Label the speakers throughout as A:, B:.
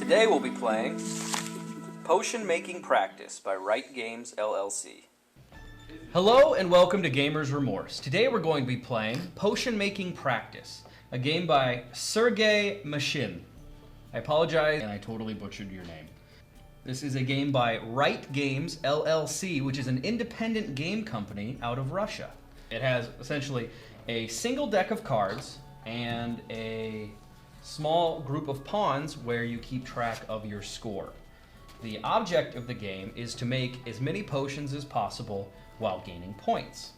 A: Today we'll be playing Potion Making Practice by Right Games LLC. Hello and welcome to Gamers Remorse. Today we're going to be playing Potion Making Practice, a game by Sergey Mashin. I apologize and I totally butchered your name. This is a game by Right Games LLC, which is an independent game company out of Russia. It has essentially a single deck of cards and a small group of pawns where you keep track of your score. The object of the game is to make as many potions as possible while gaining points.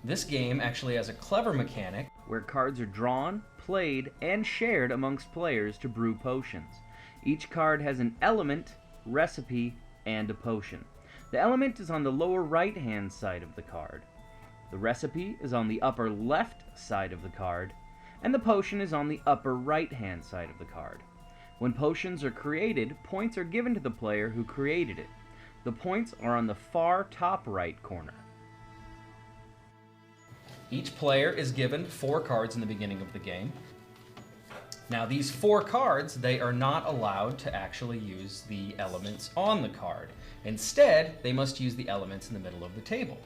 A: This game actually has a clever mechanic where cards are drawn, played, and shared amongst players to brew potions. Each card has an element, recipe, and a potion. The element is on the lower right-hand side of the card. The recipe is on the upper left side of the card, and the potion is on the upper right-hand side of the card. When potions are created, points are given to the player who created it. The points are on the far top right corner. Each player is given 4 cards in the beginning of the game. Now these 4 cards, they are not allowed to actually use the elements on the card. Instead, they must use the elements in the middle of the table.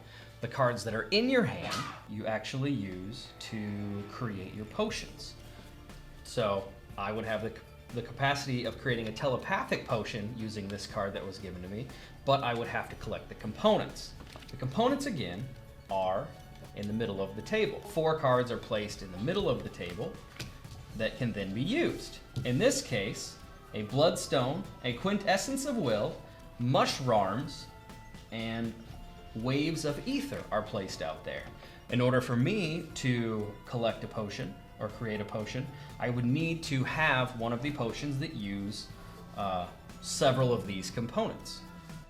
A: The cards that are in your hand, you actually use to create your potions. So I would have the capacity of creating a telepathic potion using this card that was given to me, but I would have to collect the components. The components, again, are in the middle of the table. 4 cards are placed in the middle of the table that can then be used. In this case, a bloodstone, a quintessence of will, mushrooms, and waves of ether are placed out there. In order for me to collect a potion or create a potion, I would need to have one of the potions that use several of these components.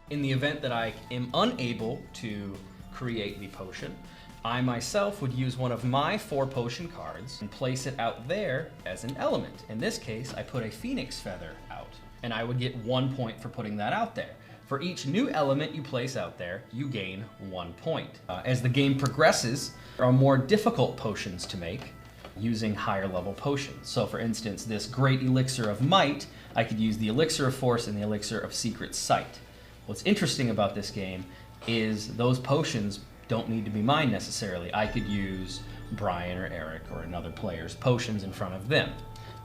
A: In the event that I am unable to create the potion, I myself would use one of my 4 potion cards and place it out there as an element. In this case, I put a phoenix feather out, and I would get 1 point for putting that out there. For each new element you place out there, you gain 1 point. As the game progresses, there are more difficult potions to make using higher level potions. So for instance, this Great Elixir of Might, I could use the Elixir of Force and the Elixir of Secret Sight. What's interesting about this game is those potions don't need to be mine necessarily. I could use Brian or Eric or another player's potions in front of them.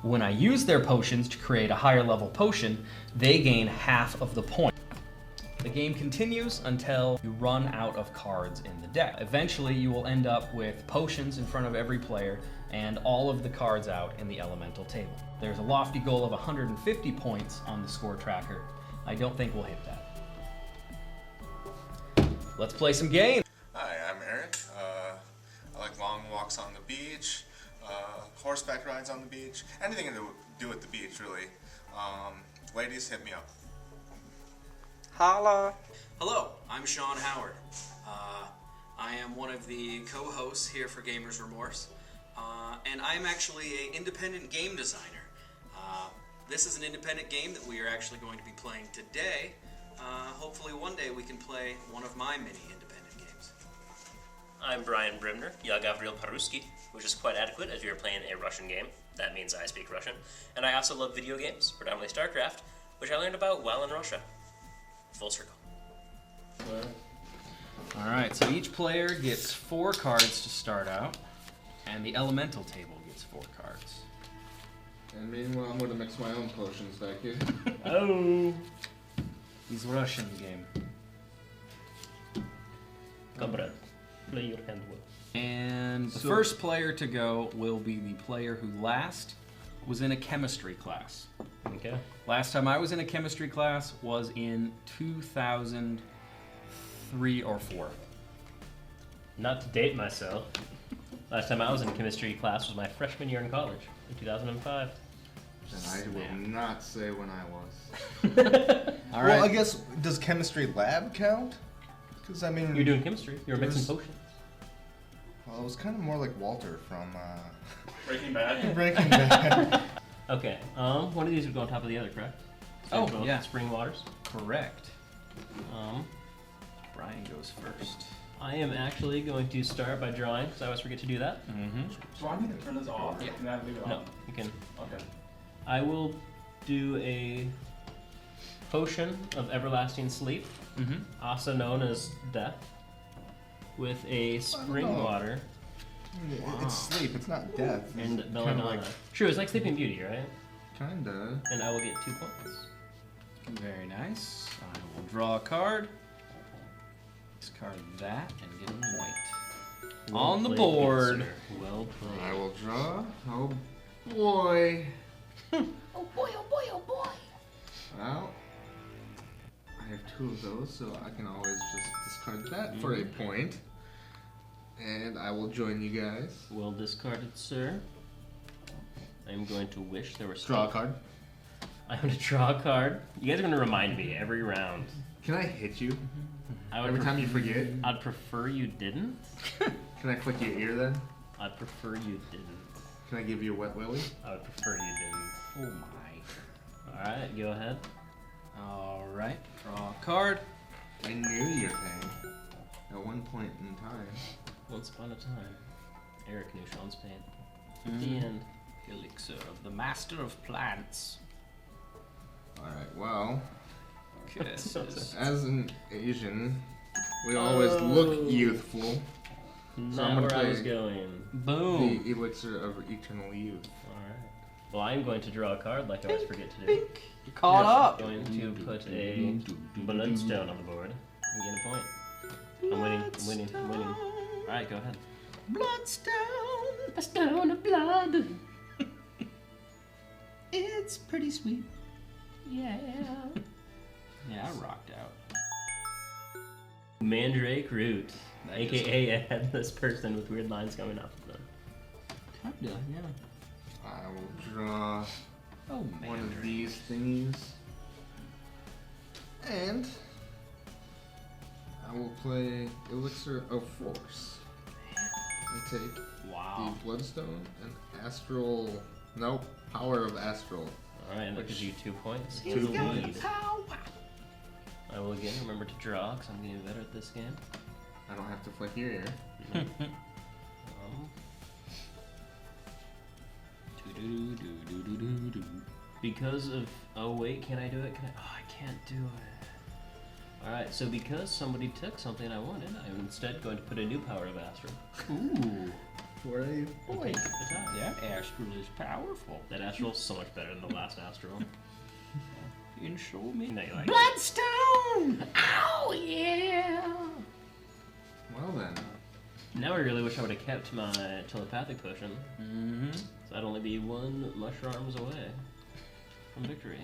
A: When I use their potions to create a higher level potion, they gain half of the point. The game continues until you run out of cards in the deck. Eventually, you will end up with potions in front of every player and all of the cards out in the elemental table. There's a lofty goal of 150 points on the score tracker. I don't think we'll hit that. Let's play some games.
B: Hi, I'm Eric. I like long walks on the beach, horseback rides on the beach, anything to do with the beach, really. Ladies, hit me up.
C: Holla!
A: Hello, I'm Sean Howard. I am one of the co-hosts here for Gamers Remorse, and I'm actually an independent game designer. This is an independent game that we are actually going to be playing today. Hopefully one day we can play one of my many independent games.
D: I'm Brian Brimner, Ya Gavril Paruski, which is quite adequate as we are playing a Russian game. That means I speak Russian. And I also love video games, predominantly StarCraft, which I learned about while in Russia. Full circle.
A: Alright, so each player gets 4 cards to start out, and the elemental table gets 4 cards.
B: And meanwhile, I'm going to mix my own potions back here.
A: Oh! He's Russian game.
D: Comrade, play your hand well.
A: And the first player to go will be the player who last was in a chemistry class.
D: Okay.
A: Last time I was in a chemistry class was in 2003 or 4.
D: Not to date myself. Last time I was in chemistry class was my freshman year in college, in 2005.
B: And I will not say when I was.
A: All right.
E: Well, I guess, does chemistry lab count? Because, I mean...
D: You're doing chemistry. You're mixing potions.
E: Well, it was kind of more like Walter from...
F: Breaking Bad.
E: Breaking Bad.
D: Okay, one of these would go on top of the other, correct? So
A: Oh, yeah.
D: Spring waters.
A: Correct. Brian goes first.
D: I am actually going to start by drawing, because I always forget to do that.
A: Mm-hmm.
F: Do I need to turn this off?
D: Yeah.
F: Can I leave it on?
D: No, you can.
F: Okay.
D: I will do a potion of everlasting sleep, also known as death, with a spring
E: know.
D: water
E: It's sleep. It's not death.
D: and
E: It's
D: belladonna.
E: kinda like,
D: True, it's like Sleeping Beauty, right?
E: kinda.
D: And I will get 2 points.
A: Very nice. I will draw a card. Discard that and get him white.
D: Well
A: On the
D: played,
A: board.
D: good sir. Well played.
E: I will draw. Oh boy.
C: Oh boy, oh boy, oh boy.
E: Well, I have 2 of those, so I can always just discard that for a point. And I will join you guys.
D: Well discarded, sir. I'm going to wish there was
E: Draw a card.
D: I'm going to draw a card. You guys are going to remind me every round.
E: Can I hit you
D: I would
E: every time you forget?
D: I'd prefer you didn't.
E: Can I flick your ear then?
D: I'd prefer you didn't.
E: Can I give you a wet willy?
D: I would prefer you didn't.
A: Oh my.
D: Alright, go ahead.
A: Alright, draw a card.
E: I knew your thing at one point in time.
D: Once upon a time, Eric knew Sean's pain. At the end.
A: Elixir of the Master of Plants.
E: Alright, well,
A: Kisses.
E: as an Asian, we always look youthful.
D: Not
E: I'm gonna
D: where I was
E: play
D: going.
A: Boom.
E: The elixir of eternal youth.
D: Alright. Well, I'm going to draw a card like I always forget to do.
A: You're caught up.
D: I'm going to put a bloodstone on the board and get a point. I'm winning, I'm winning, I'm winning. Alright, go ahead.
A: Bloodstone.
D: A stone of blood.
A: It's pretty sweet.
D: Yeah.
A: Yeah, I rocked out.
D: Mandrake root,
A: That
D: aka a headless person with weird lines coming off of them.
A: Kinda, yeah.
E: I will draw
A: Oh,
E: one of
A: man.
E: these thingies. And I will play Elixir of Force. I take
A: Wow.
E: the Bloodstone and Astral. Nope, Power of Astral.
D: Alright, that gives you 2 points.
E: 2
D: And the
E: points.
D: lead. I will again remember to draw because I'm getting better at this game.
E: I don't have to flick your ear.
D: Because of... Oh wait, can I do it? Oh, I can't do it. Alright, so because somebody took something I wanted, I'm instead going to put a new Power of Astral.
A: Ooh.
E: For a
D: And
E: point.
D: take the time.
A: That Astral is powerful.
D: That Astral is so much better than the last Astral.
A: You can show me.
D: No, you like it.
A: Bloodstone!
C: Oh yeah.
E: Well then.
D: Now I really wish I would have kept my telepathic potion.
A: Mm-hmm.
D: So I'd only be 1 mushrooms away from victory.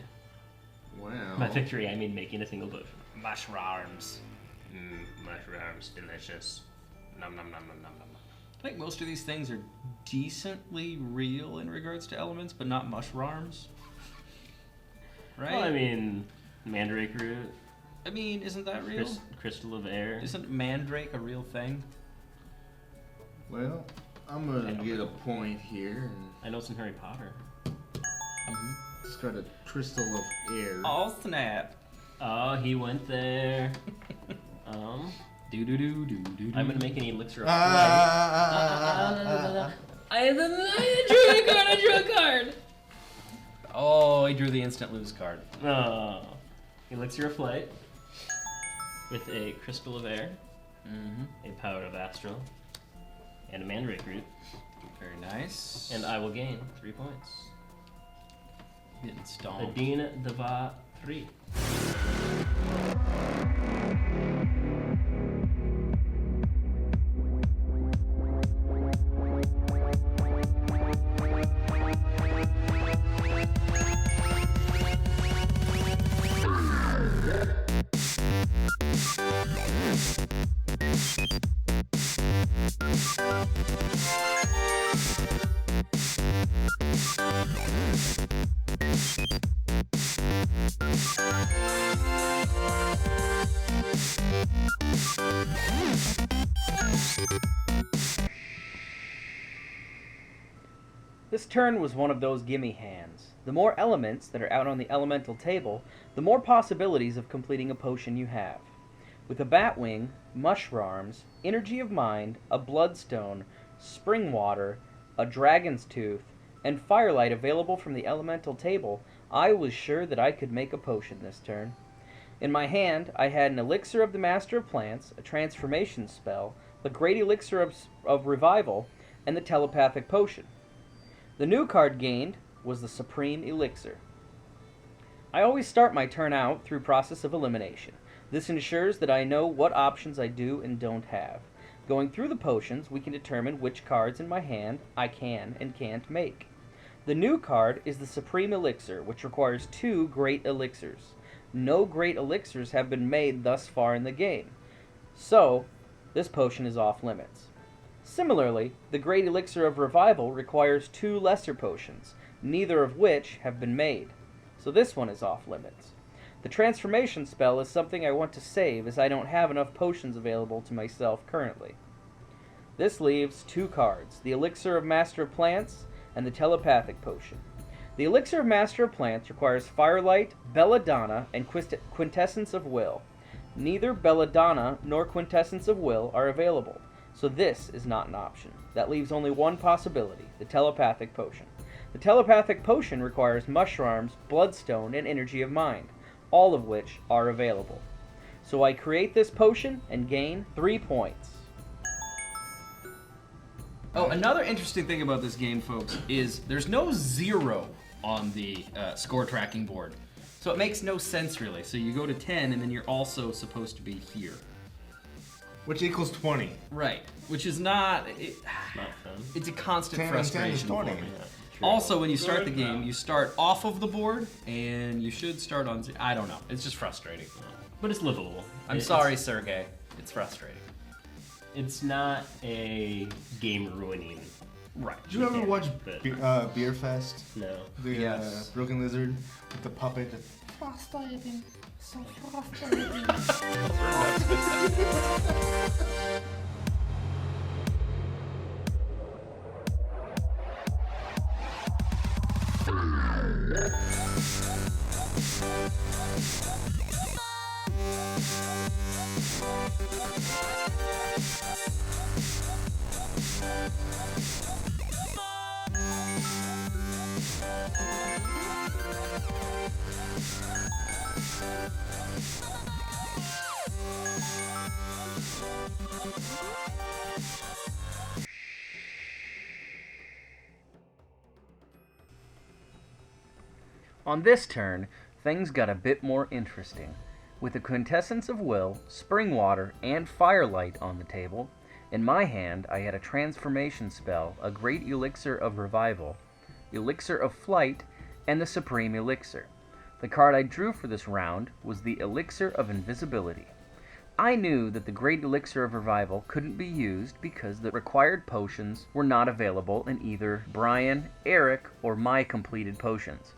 E: Well.
D: By victory, I mean making a single potion.
A: Mushrooms.
D: Mushrooms, delicious. Nom nom nom nom nom nom.
A: I think most of these things are decently real in regards to elements, but not mushrooms. Right?
D: Well, I mean, mandrake root,
A: I mean, isn't that real?
D: crystal of air.
A: Isn't mandrake a real thing?
E: Well, I'm gonna get a point here and
D: I know it's in Harry Potter.
E: discard a Crystal of Air.
A: Oh, snap.
D: Oh, he went there.
A: Do do do do do.
D: I'm gonna make an elixir of
E: Ah.
D: I drew a card.
A: Oh, he drew the instant lose card.
D: Oh, elixir of flight with a crystal of air,
A: Mm-hmm.
D: a power of astral, and a mandrake root,
A: Very nice.
D: and I will gain 3 points.
A: Getting stomped.
D: Adina Deva 3.
G: This turn was one of those gimme hands. The more elements that are out on the elemental table, the more possibilities of completing a potion you have. With a Batwing, Mushrooms, Energy of Mind, a Bloodstone, Spring Water, a Dragon's Tooth, and firelight available from the elemental table, I was sure that I could make a potion this turn. In my hand, I had an elixir of the Master of Plants, a transformation spell, the Great Elixir of Revival, and the telepathic potion. The new card gained was the Supreme Elixir. I always start my turn out through process of elimination. This ensures that I know what options I do and don't have. Going through the potions, we can determine which cards in my hand I can and can't make. The new card is the Supreme Elixir, which requires 2 Great Elixirs. No Great Elixirs have been made thus far in the game, so this potion is off limits. Similarly, the Great Elixir of Revival requires 2 Lesser Potions, neither of which have been made, so this one is off limits. The transformation spell is something I want to save as I don't have enough potions available to myself currently. This leaves 2 cards, the Elixir of Master of Plants and the telepathic potion. The Elixir of Master of Plants requires Firelight, Belladonna, and Quintessence of Will. Neither Belladonna nor Quintessence of Will are available, so this is not an option. That leaves only one possibility, the telepathic potion. The telepathic potion requires Mushrooms, Bloodstone, and Energy of Mind, all of which are available. So I create this potion and gain 3 points.
A: Oh, another interesting thing about this game, folks, is there's no 0 on the score tracking board. So it makes no sense, really. So you go to 10, and then you're also supposed to be here.
E: Which equals 20.
A: Right. Which is not...
D: Not fun.
A: It's a constant
E: 10 and 10 is
A: frustration
E: 20.
A: for me.
D: Yeah, true.
A: Also, when you start the game, you start off of the board, and you should start on... I don't know. It's just frustrating.
D: But it's livable.
A: I'm sorry, Sergey. It's frustrating.
D: It's not a game ruining.
A: Right.
E: Did you ever watch
D: But-
E: Beer Fest?
D: No.
E: The
A: Yes.
E: Broken Lizard with the puppet.
C: Frustrating. So frustrating.
G: On this turn, things got a bit more interesting. With the Quintessence of Will, Springwater, and Firelight on the table, in my hand I had a transformation spell, a Great Elixir of Revival, Elixir of Flight, and the Supreme Elixir. The card I drew for this round was the Elixir of Invisibility. I knew that the Great Elixir of Revival couldn't be used because the required potions were not available in either Brian, Eric, or my completed potions.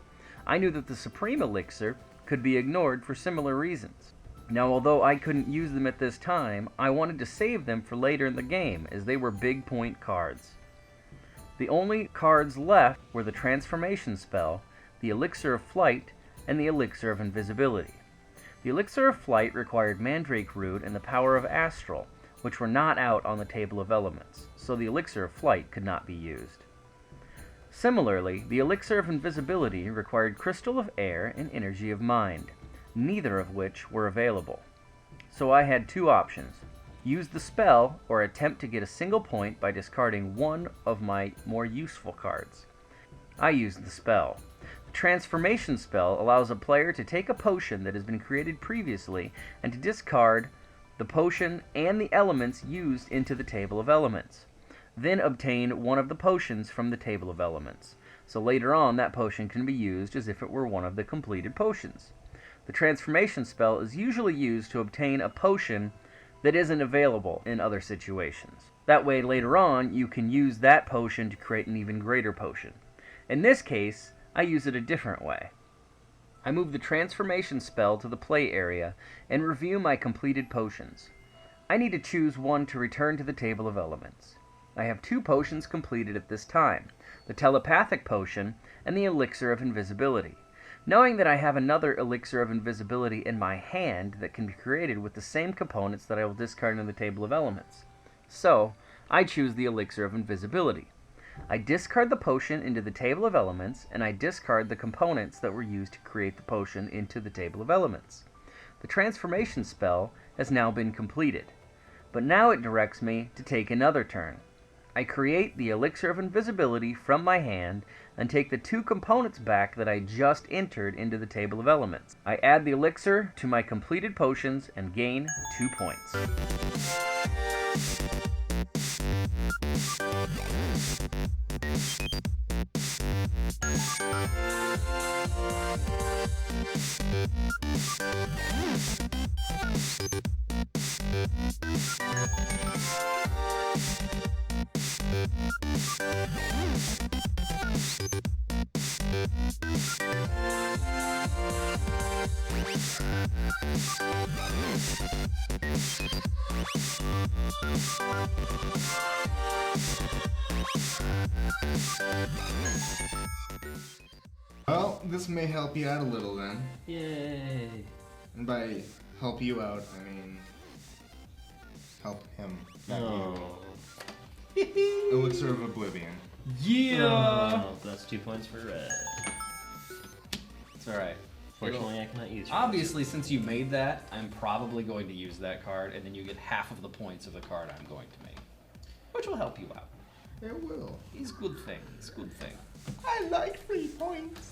G: I knew that the Supreme Elixir could be ignored for similar reasons. Now, although I couldn't use them at this time, I wanted to save them for later in the game, as they were big point cards. The only cards left were the Transformation Spell, the Elixir of Flight, and the Elixir of Invisibility. The Elixir of Flight required Mandrake Root and the Power of Astral, which were not out on the Table of Elements, so the Elixir of Flight could not be used. Similarly, the Elixir of Invisibility required Crystal of Air and Energy of Mind, neither of which were available. So I had 2 options: use the spell or attempt to get a single point by discarding one of my more useful cards. I used the spell. The Transformation spell allows a player to take a potion that has been created previously and to discard the potion and the elements used into the Table of Elements. Then obtain one of the potions from the Table of Elements. So later on, that potion can be used as if it were one of the completed potions. The Transformation spell is usually used to obtain a potion that isn't available in other situations. That way, later on, you can use that potion to create an even greater potion. In this case, I use it a different way. I move the Transformation spell to the play area and review my completed potions. I need to choose one to return to the Table of Elements. I have 2 potions completed at this time, the Telepathic Potion and the Elixir of Invisibility, knowing that I have another Elixir of Invisibility in my hand that can be created with the same components that I will discard in the Table of Elements. So, I choose the Elixir of Invisibility. I discard the potion into the table of elements, and I discard the components that were used to create the potion into the table of elements. The transformation spell has now been completed, but now it directs me to take another turn. I create the Elixir of Invisibility from my hand and take the 2 components back that I just entered into the table of elements. I add the elixir to my completed potions and gain 2 points.
E: Well, this may help you out a little then.
D: Yay.
E: And by help you out, I mean help him. Not
D: Oh.
E: you. Elixir of Oblivion.
A: Yeah.
D: Oh, that's 2 points for red.
A: It's all right.
D: Fortunately, I cannot use.
A: Obviously, since you made that, I'm probably going to use that card, and then you get half of the points of the card I'm going to make, which will help you out.
E: It will.
A: It's good thing. It's good thing.
E: I like free points.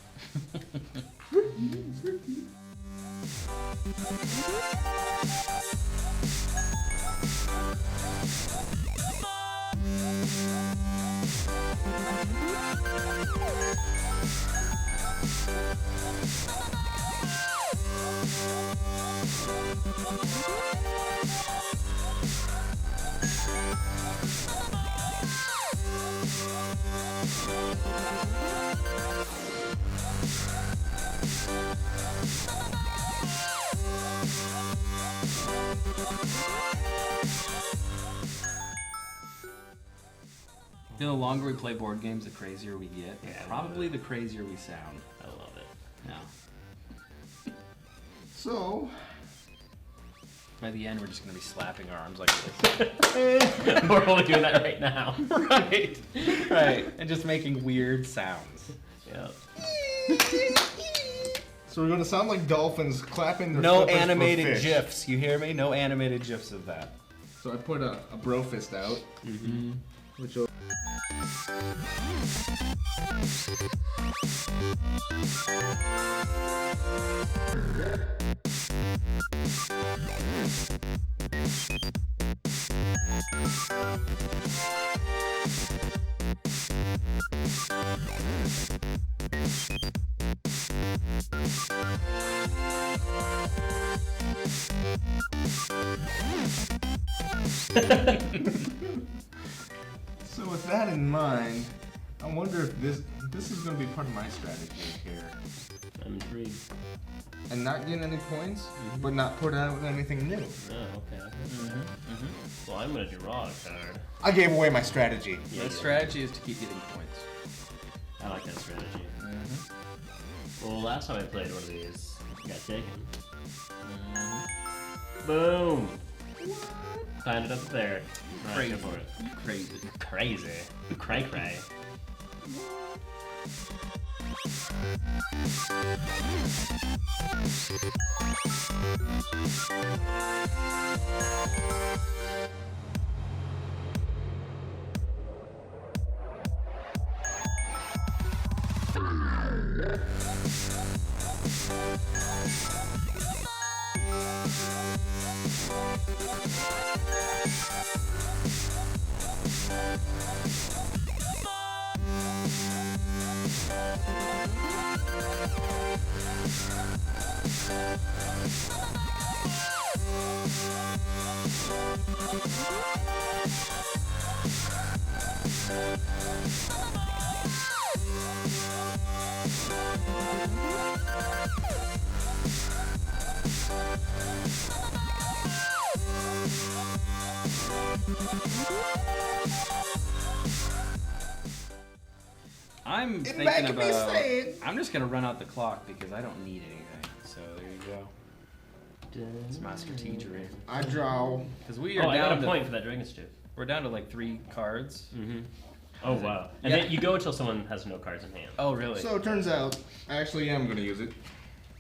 A: You know, the longer we play board games, the crazier we get.
D: Yeah,
A: Probably the crazier we sound.
D: I love it.
A: No.
E: So,
A: By the end, we're just going to be slapping our arms like this.
D: We're only doing that right now.
A: Right. Right. And just making weird sounds.
D: Yep.
E: so we're gonna sound like dolphins clapping their
A: No
E: flippers for
A: animated
E: fish.
A: GIFs. You hear me? No animated GIFs of that.
E: So I put a bro fist out, which will. So with that in mind, I wonder if this is going to be part of my strategy here.
D: I'm intrigued.
E: And not get any points, but not put out anything new.
D: Oh, okay. Well, I'm gonna draw a card.
E: I gave away my strategy.
D: Yeah,
A: The strategy is to keep getting points.
D: I like that strategy. Well, last time I played one of these, I got taken. Boom! Climbed it up there. Right,
A: Crazy.
D: go for it.
A: Crazy.
D: Crazy. Cray cray.
A: I'm thinking
E: making me
A: about.
E: say it.
A: I'm just gonna run out the clock because I don't need anything. So there you go. It's my strategery.
E: I draw.
A: Because we are
D: Oh, I got
A: down
D: a
A: to
D: point for that dragon stick.
A: we're down to like 3 cards.
D: Oh wow! And
A: Yeah.
D: then you go until someone has no cards in hand.
A: Oh, really?
E: So it turns out, I actually am going to use it.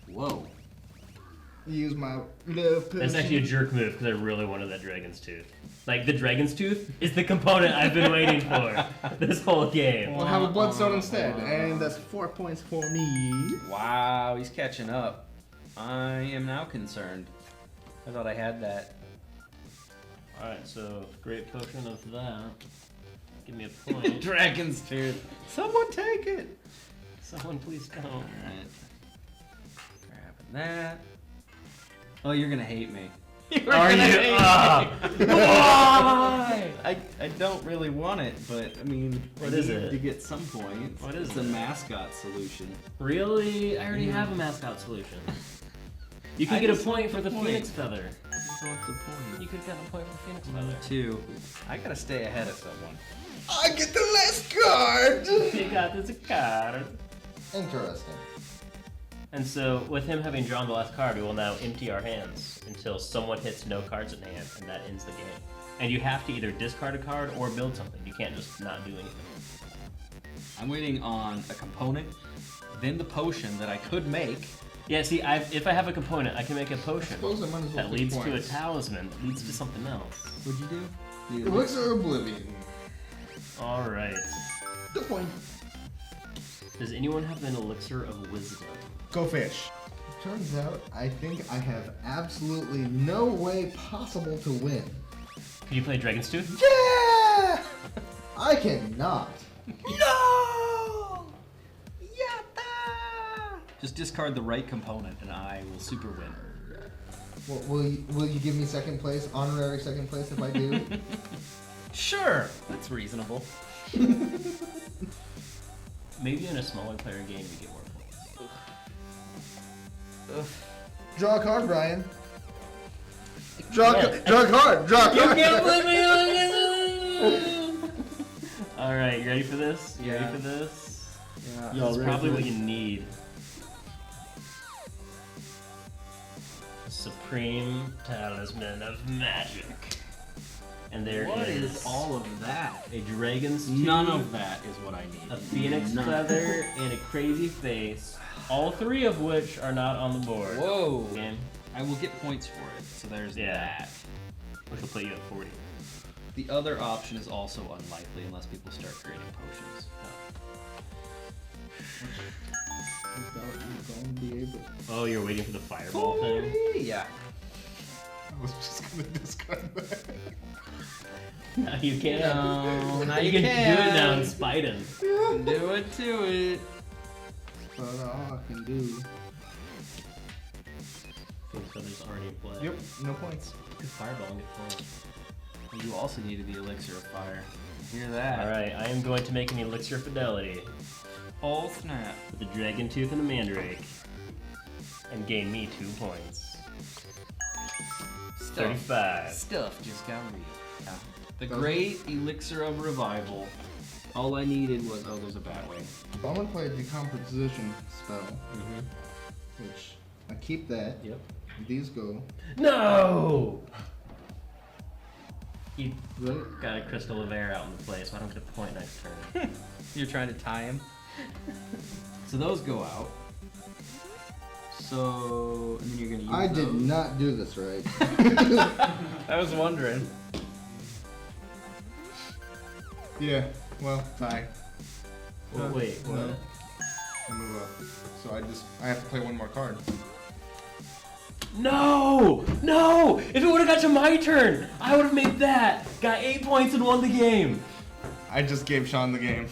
A: Whoa.
E: Use my love potion.
D: That's actually a jerk move because I really wanted that dragon's tooth. Like the dragon's tooth is the component I've been waiting for this whole game.
E: We'll have a bloodstone instead, and that's 4 points for me.
A: Wow, he's catching up. I am now concerned. I thought I had that.
D: All right, so great potion of that. Give me a point.
A: Dragon's tooth. Someone take it.
D: Someone please don't.
A: Alright. Grabbing that. Oh, you're gonna hate me.
D: Are you? Why?
A: I don't really want it, but I mean,
D: What
A: I
D: is
A: need
D: it?
A: to get some points.
D: What is
A: it's the
D: it?
A: mascot solution.
D: Really? I already have a mascot solution. You can
A: I
D: get a
A: just
D: point
A: want
D: for
A: the
D: the
A: point.
D: phoenix feather.
A: What's the point?
D: You could have gotten a point for the phoenix feather.
A: Two. I gotta stay ahead of someone.
E: I get the last card!
D: You got this card.
E: Interesting.
D: And so, with him having drawn the last card, we will now empty our hands until someone hits no cards in hand, and that ends the game. And you have to either discard a card or build something. You can't just not do anything.
A: I'm waiting on a component, then the potion that I could make.
D: Yeah, see, if I have a component, I can make a potion
E: Suppose I might as well
D: that
E: take
D: leads to a
E: points.
D: talisman that leads to something else.
A: What'd you do?
E: Elixir of Oblivion.
D: Alright.
E: Good point.
D: Does anyone have an elixir of wisdom?
E: Go fish. Turns out, I think I have absolutely no way possible to win.
D: Can you play Dragon's Tooth?
E: Yeah! I cannot.
A: No! Yatta! Just discard the right component and I will super win.
E: Well, will you give me second place, honorary second place if I do?
A: Sure, that's reasonable.
D: Maybe in a smaller player game you get more points.
E: Draw a card, Brian. Draw
D: Yeah.
E: a card. Draw a
D: You
E: card.
D: can't play me Alright, you ready for this? You
A: Yeah.
D: ready for this?
A: Yeah.
D: That's probably what you need. Supreme Talisman of Magic. And there
A: What
D: is
A: is all of that?
D: a dragon's tooth,
A: None of that is what I need.
D: a phoenix
A: None.
D: feather, and a crazy face. All three of which are not on the board.
A: Whoa!
D: Game,
A: I will get points for it, so there's
D: Yeah.
A: that.
D: which will put you at 40.
A: The other option is also unlikely unless people start creating potions.
D: Oh, you're waiting for the fireball thing?
A: Yeah.
E: I was just gonna discard that.
D: No, you can't.
A: No, now
D: you
A: you
D: can do it now
A: can.
D: and spite him.
A: Do it to it.
E: But all I can do.
D: Phoenix feather's already in play.
E: Yep, no points.
D: Good fireball and get points.
A: You also needed the elixir of fire. Hear that?
D: Alright, I am going to make an elixir of fidelity
A: Oh snap.
D: with the dragon tooth and the mandrake. And gain me 2 points. 35.
A: Stuff just got real. Yeah. The great elixir of revival. All I needed was there's a bad way.
E: I'm gonna play a decomposition spell,
D: Mm-hmm.
E: which I keep that.
D: Yep.
E: These go.
D: No! You
E: Right?
D: got a crystal of air out in the place, so I don't get a point next turn.
A: You're trying to tie him. So those go out. So and then you're gonna use
E: I did
A: those.
E: not do this right.
A: I was wondering.
E: Yeah. Well, tie.
D: Well, wait, what?
E: No. I move up. So I have to play one more card.
D: No! No! If it would have got to my turn, I would have made that! Got 8 points and won the game!
E: I just gave Sean the game.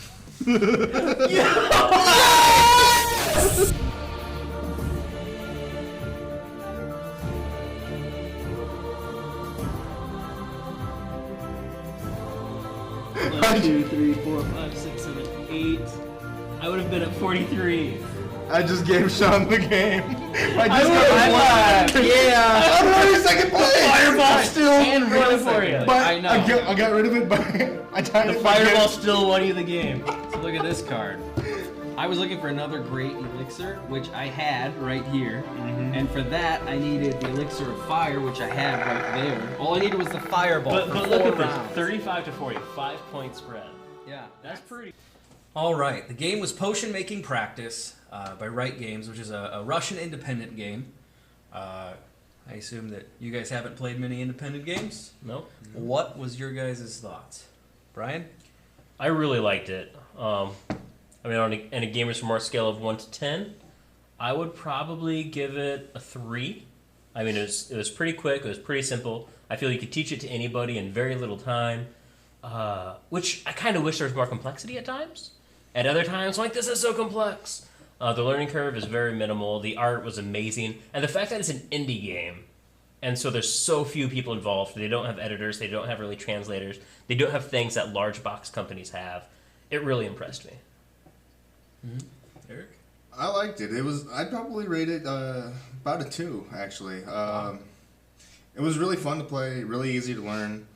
D: One, 2, 3, 4, 5, 6, 7, 8. I would have been at 43.
E: I just gave Sean the game. I
D: I
E: just
D: would've
E: got one.
A: Yeah.
E: I'm already second place.
D: Fireball still
A: And
D: won
A: really
D: for you.
E: But
A: I know.
E: I got rid of it, but I tied
D: The
E: it. by
D: fireball
E: getting-
D: still won you the game.
A: So look at this card. I was looking for another great elixir, which I had right here. And for that, I needed the elixir of fire, which I had right there. All I needed was the fireball.
D: But
A: for
D: look
A: 4
D: at this,
A: rounds.
D: 35 to 40, 5 point spread.
A: Yep. Yeah.
H: That's pretty.
A: All right. The game was Potion Making Practice by Right Games, which is a Russian independent game. I assume that you guys haven't played many independent games.
D: Nope.
A: What was your guys' thoughts? Brian?
D: I really liked it. I mean, on a Gamers Remorse scale of 1 to 10, I would probably give it a 3. I mean, it was pretty quick. It was pretty simple. I feel you could teach it to anybody in very little time, which I kind of wish there was more complexity at times. At other times, I'm like, this is so complex. The learning curve is very minimal. The art was amazing. And the fact that it's an indie game, and so there's so few people involved. They don't have editors. They don't have really translators. They don't have things that large box companies have. It really impressed me.
A: Eric?
E: I liked it. I'd probably rate it about a 2, actually. It was really fun to play, really easy to learn.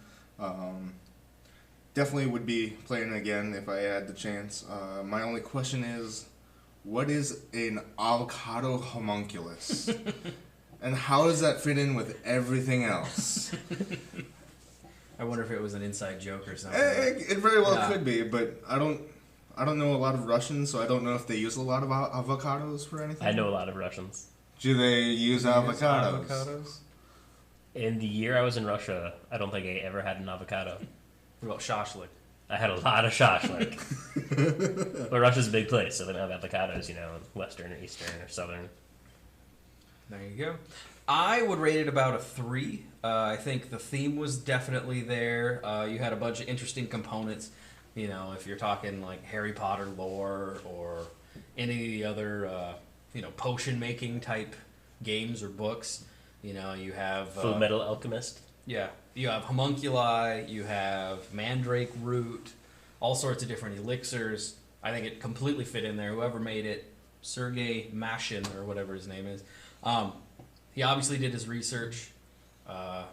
E: Definitely would be playing it again if I had the chance. My only question is, what is an avocado homunculus? And how does that fit in with everything else?
A: I wonder if it was an inside joke or something.
E: It very well could be, but I don't know a lot of Russian, so I don't know if they use a lot of avocados for anything.
D: I know a lot of Russians.
E: Do they use avocados?
D: In the year I was in Russia, I don't think I ever had an avocado.
A: What about shashlik?
D: I had a lot of shashlik. But Russia's a big place, so they don't have avocados, in Western or Eastern or Southern.
A: There you go. I would rate it about a 3. I think the theme was definitely there. You had a bunch of interesting components. If you're talking like Harry Potter lore or any of the other, potion making type games or books, you have
D: Full Metal Alchemist.
A: Yeah, you have homunculi, you have mandrake root, all sorts of different elixirs. I think it completely fit in there. Whoever made it, Sergei Mashin or whatever his name is, he obviously did his research. I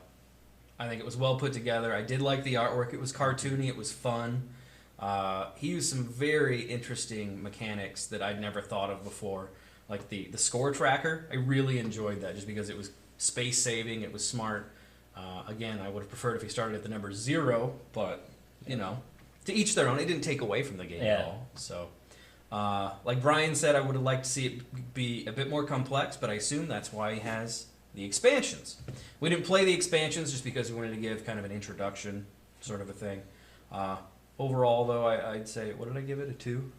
A: think it was well put together. I did like the artwork. It was cartoony. It was fun. He used some very interesting mechanics that I'd never thought of before, like the score tracker. I really enjoyed that just because it was space saving. It was smart. Again, I would have preferred if he started at the number 0, but to each their own. It didn't take away from the game at all. So, like Brian said, I would have liked to see it be a bit more complex, but I assume that's why he has the expansions. We didn't play the expansions just because we wanted to give kind of an introduction sort of a thing. Overall, though, I'd say, what did I give it? A 2?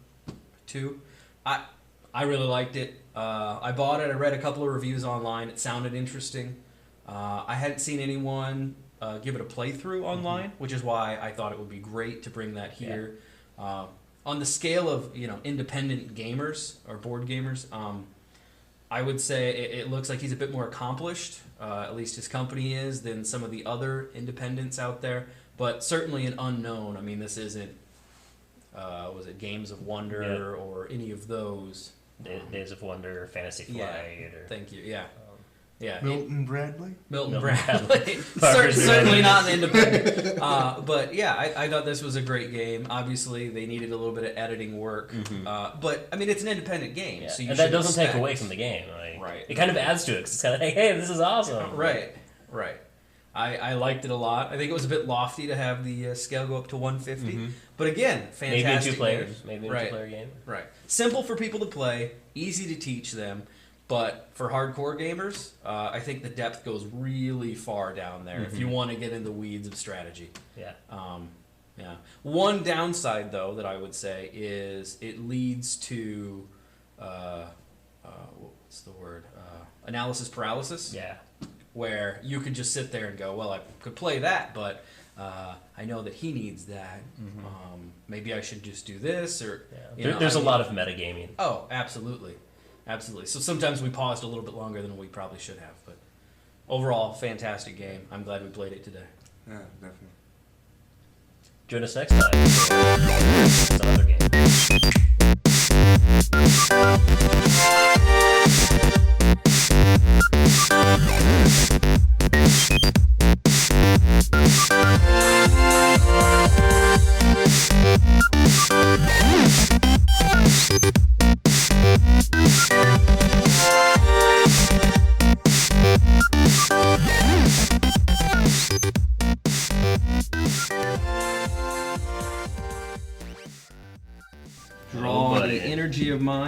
A: 2. I really liked it. I bought it. I read a couple of reviews online. It sounded interesting. I hadn't seen anyone give it a playthrough online, which is why I thought it would be great to bring that here. On the scale of independent gamers or board gamers, I would say it looks like he's a bit more accomplished, at least his company is, than some of the other independents out there. But certainly an unknown. I mean, this isn't, was it Games of Wonder or any of those?
D: Days of Wonder, Fantasy Flight.
A: Thank you. Yeah. Yeah.
E: Milton Bradley?
A: Milton Bradley. Certainly not an independent. But yeah, I thought this was a great game. Obviously, they needed a little bit of editing work. But, I mean, it's an independent game. So you
D: and that doesn't take away from the game. Right. It kind of adds to it. 'Cause it's kind of like, hey, this is awesome.
A: Right. I liked it a lot. I think it was a bit lofty to have the scale go up to 150. But again, fantastic.
D: Maybe in 2 players.
A: Game.
D: Maybe in a 2-player game.
A: Right. Simple for people to play, easy to teach them. But for hardcore gamers, I think the depth goes really far down there if you want to get in the weeds of strategy.
D: Yeah.
A: One downside, though, that I would say is it leads to, what's the word? Analysis paralysis.
D: Yeah.
A: Where you could just sit there and go, well, I could play that, but I know that he needs that. Maybe I should just do this, or
D: there's a lot of metagaming.
A: Oh, absolutely. So sometimes we paused a little bit longer than we probably should have, but overall, fantastic game. I'm glad we played it today.
E: Yeah, definitely.
D: Join us next time for another game.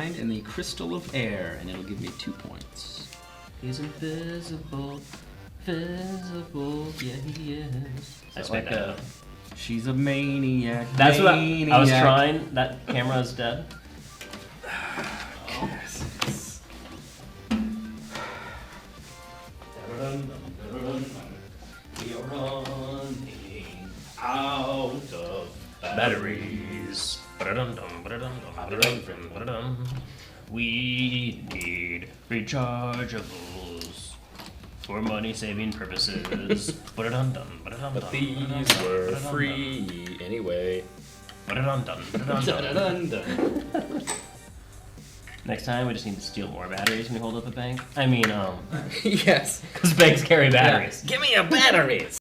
A: find in the Crystal of Air, and it'll give me 2 points. He's invisible, visible, yeah he is.
D: I
A: Is that
D: spent
A: like
D: that.
A: she's a maniac.
D: That's what I was
A: maniac.
D: trying. That camera is dead.
A: We are running out of
D: Batteries. We need rechargeables for money-saving purposes.
H: But these were free anyway.
D: Next time, we just need to steal more batteries when we hold up a bank. I mean,
H: Yes.
D: because banks carry batteries.
H: Give me your batteries.